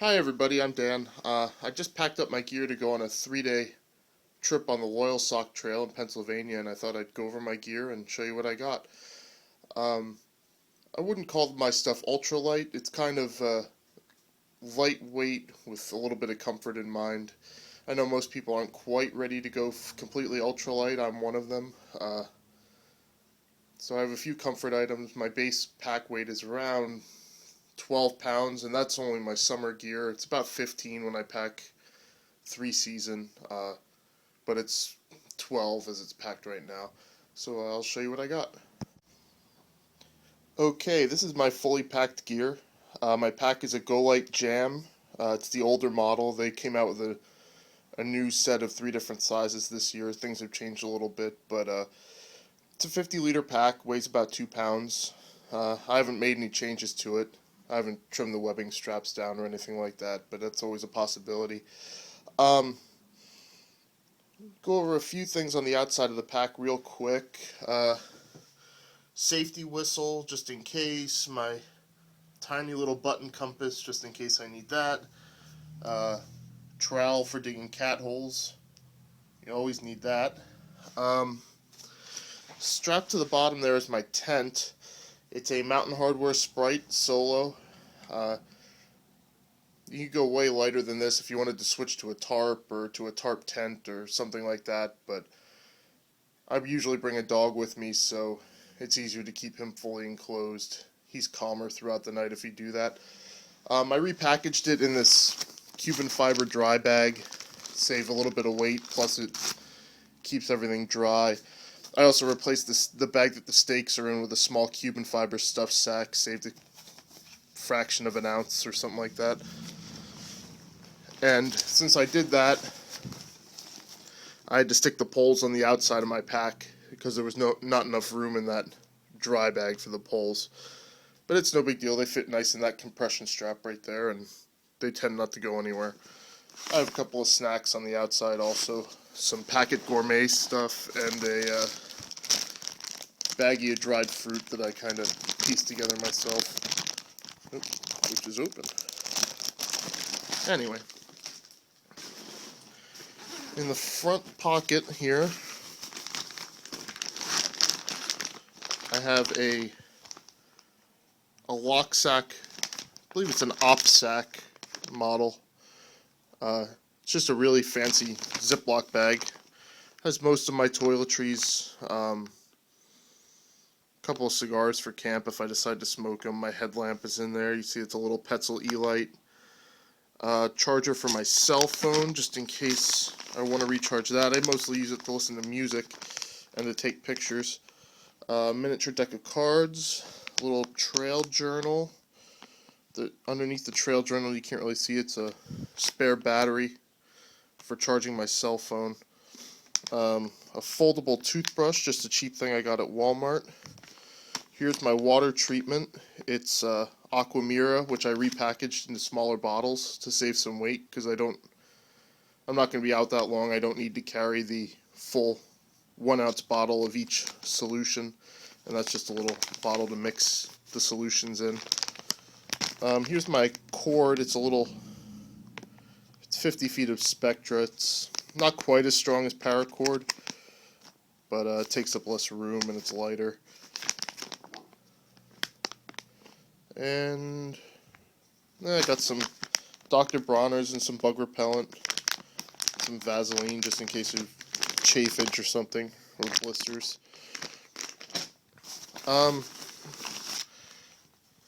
Hi everybody, I'm Dan. I just packed up my gear to go on a 3-day trip on the Loyalsock Trail in Pennsylvania, and I thought I'd go over my gear and show you what I got. Um, I wouldn't call my stuff ultralight. It's kind of lightweight with a little bit of comfort in mind. I know most people aren't quite ready to go completely ultralight. I'm one of them. So I have a few comfort items. My base pack weight is around 12 pounds, and that's only my summer gear. It's about 15 when I pack 3 season, but it's 12 as it's packed right now. So I'll show you what I got. Okay, this is my fully packed gear. My pack is a Go-Lite Jam. It's the older model. They came out with a new set of 3 different sizes this year. Things have changed a little bit, but it's a 50-liter pack, weighs about 2 pounds. I haven't made any changes to it. I haven't trimmed the webbing straps down or anything like that, but that's always a possibility. Go over a few things on the outside of the pack real quick. Safety whistle, just in case. My tiny little button compass, just in case I need that. Trowel for digging cat holes. You always need that. Strapped to the bottom there is my tent. It's a Mountain Hardwear Sprite Solo. You could go way lighter than this if you wanted to switch to a tarp or to a tarp tent or something like that, but I usually bring a dog with me, so it's easier to keep him fully enclosed. He's calmer throughout the night if you do that. I repackaged it in this Cuban fiber dry bag, save a little bit of weight, plus it keeps everything dry. I also replaced the bag that the steaks are in with a small Cuban fiber stuffed sack, saved a fraction of an ounce or something like that. And since I did that, I had to stick the poles on the outside of my pack because there was not enough room in that dry bag for the poles. But it's no big deal. They fit nice in that compression strap right there, and they tend not to go anywhere. I have a couple of snacks on the outside also. Some Packet Gourmet stuff and a baggie of dried fruit that I kind of pieced together myself. Oops, which is open. Anyway. In the front pocket here, I have a lock sack. I believe it's an OpSack model. It's just a really fancy Ziploc bag. Has most of my toiletries. Couple of cigars for camp if I decide to smoke them. My headlamp is in there. You see it's a little Petzl E-Light. Charger for my cell phone, just in case I want to recharge that. I mostly use it to listen to music and to take pictures. Miniature deck of cards, a little trail journal. Underneath the trail journal, you can't really see, it's a spare battery for charging my cell phone. A foldable toothbrush, just a cheap thing I got at Walmart. Here's my water treatment. It's Aquamira, which I repackaged into smaller bottles to save some weight because I'm not going to be out that long. I don't need to carry the full 1-ounce bottle of each solution, and that's just a little bottle to mix the solutions in. Here's my cord. It's 50 feet of Spectra. It's not quite as strong as paracord, but it takes up less room and it's lighter. And I got some Dr. Bronner's and some bug repellent, some Vaseline just in case of chafage or something, or blisters. I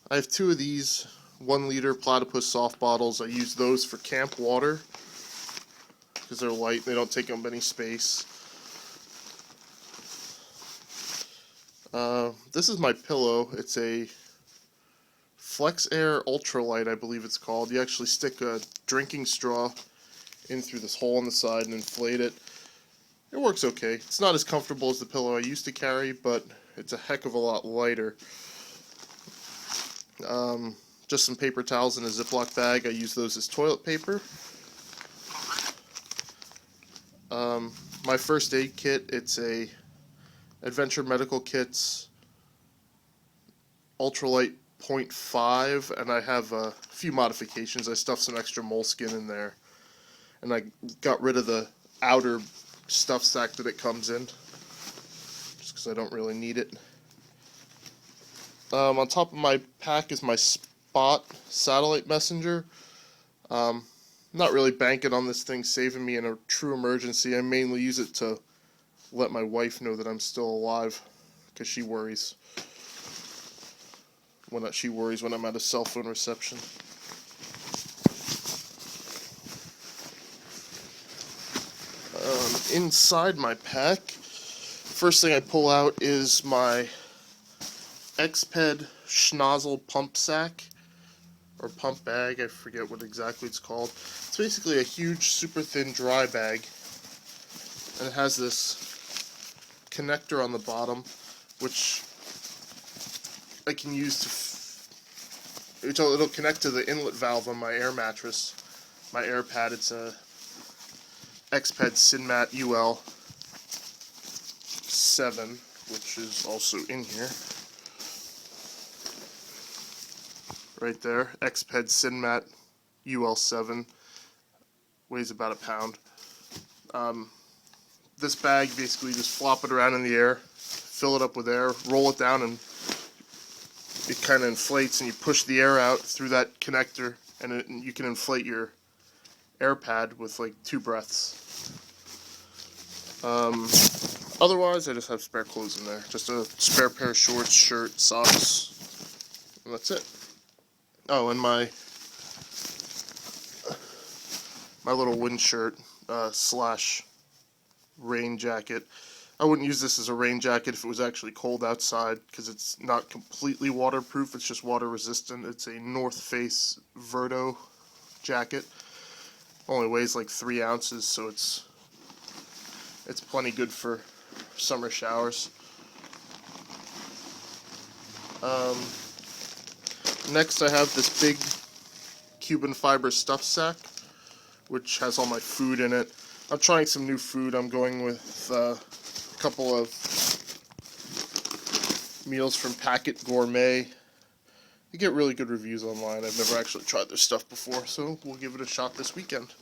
have 2 of these 1-liter Platypus soft bottles. I use those for camp water because they're light, they don't take up any space. This is my pillow. It's a Flex Air Ultralight, I believe it's called. You actually stick a drinking straw in through this hole on the side and inflate it. It works okay. It's not as comfortable as the pillow I used to carry, but it's a heck of a lot lighter. Just some paper towels in a Ziploc bag. I use those as toilet paper. My first aid kit, it's a Adventure Medical Kit's Ultralight 0.5, and I have a few modifications. I stuffed some extra moleskin in there, and I got rid of the outer stuff sack that it comes in, just because I don't really need it. On top of my pack is my Spot satellite messenger. Not really banking on this thing saving me in a true emergency. I mainly use it to let my wife know that I'm still alive, because she worries when I'm out of cell phone reception. Inside my pack, first thing I pull out is my Xped Schnozzle pump sack, or pump bag, I forget what exactly it's called. It's basically a huge, super thin dry bag, and it has this connector on the bottom, which I can use to it'll connect to the inlet valve on my air mattress, my air pad. It's a Xped Sinmat UL 7, which is also in here. Right there, Xped Sinmat UL 7, weighs about a pound. This bag, basically just flop it around in the air, fill it up with air, roll it down, and it kind of inflates, and you push the air out through that connector, and you can inflate your air pad with like 2 breaths. Otherwise, I just have spare clothes in there. Just a spare pair of shorts, shirt, socks, and that's it. Oh, and my little wind shirt slash rain jacket. I wouldn't use this as a rain jacket if it was actually cold outside, because it's not completely waterproof. It's just water resistant. It's a North Face Verdo jacket. Only weighs like 3 ounces, so it's plenty good for summer showers. Next, I have this big Cuban fiber stuff sack, which has all my food in it. I'm trying some new food. I'm going with a couple of meals from Packet Gourmet. They get really good reviews online. I've never actually tried their stuff before, so we'll give it a shot this weekend.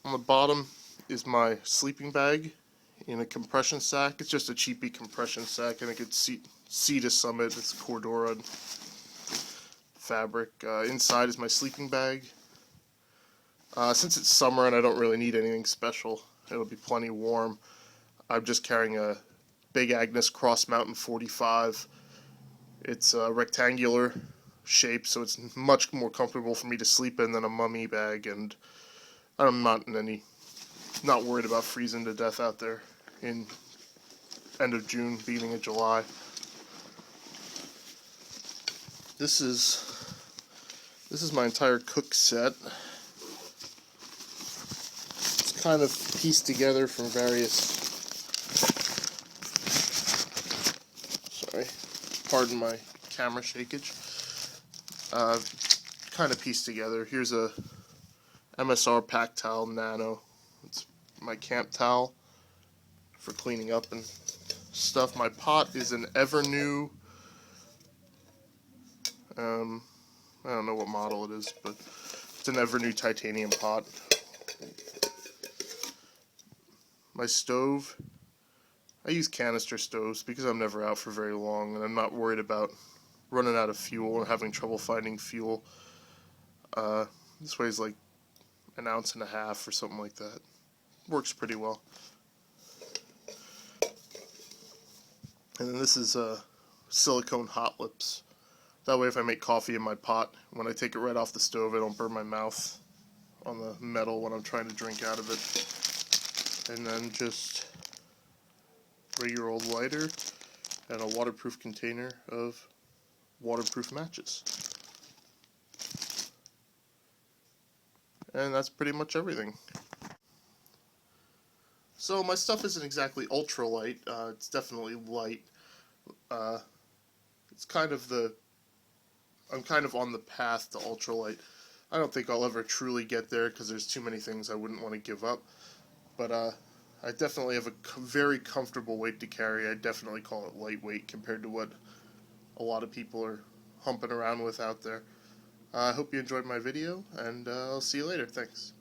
On the bottom is my sleeping bag in a compression sack. It's just a cheapy compression sack, and it could sea to summit. It's Cordura fabric. Inside is my sleeping bag. Since it's summer and I don't really need anything special, it'll be plenty warm. I'm just carrying a Big Agnes Cross Mountain 45. It's a rectangular shape, so it's much more comfortable for me to sleep in than a mummy bag, and I'm not worried about freezing to death out there in end of June, beginning of July. This is my entire cook set. It's kind of pieced together from various, sorry, pardon my camera shakeage. Kind of pieced together. Here's a MSR pack towel nano. It's my camp towel for cleaning up and stuff. My pot is an Evernew, I don't know what model it is, but it's an Evernew titanium pot. My stove, I use canister stoves because I'm never out for very long, and I'm not worried about running out of fuel or having trouble finding fuel. This weighs like 1.5 ounces or something like that. Works pretty well. And then this is silicone hot lips. That way if I make coffee in my pot, when I take it right off the stove, I don't burn my mouth on the metal when I'm trying to drink out of it. And then just regular old lighter and a waterproof container of waterproof matches. And that's pretty much everything. So my stuff isn't exactly ultralight. It's definitely light. It's kind of I'm kind of on the path to ultralight. I don't think I'll ever truly get there because there's too many things I wouldn't want to give up. But I definitely have a very comfortable weight to carry. I definitely call it lightweight compared to what a lot of people are humping around with out there. I hope you enjoyed my video, and I'll see you later. Thanks.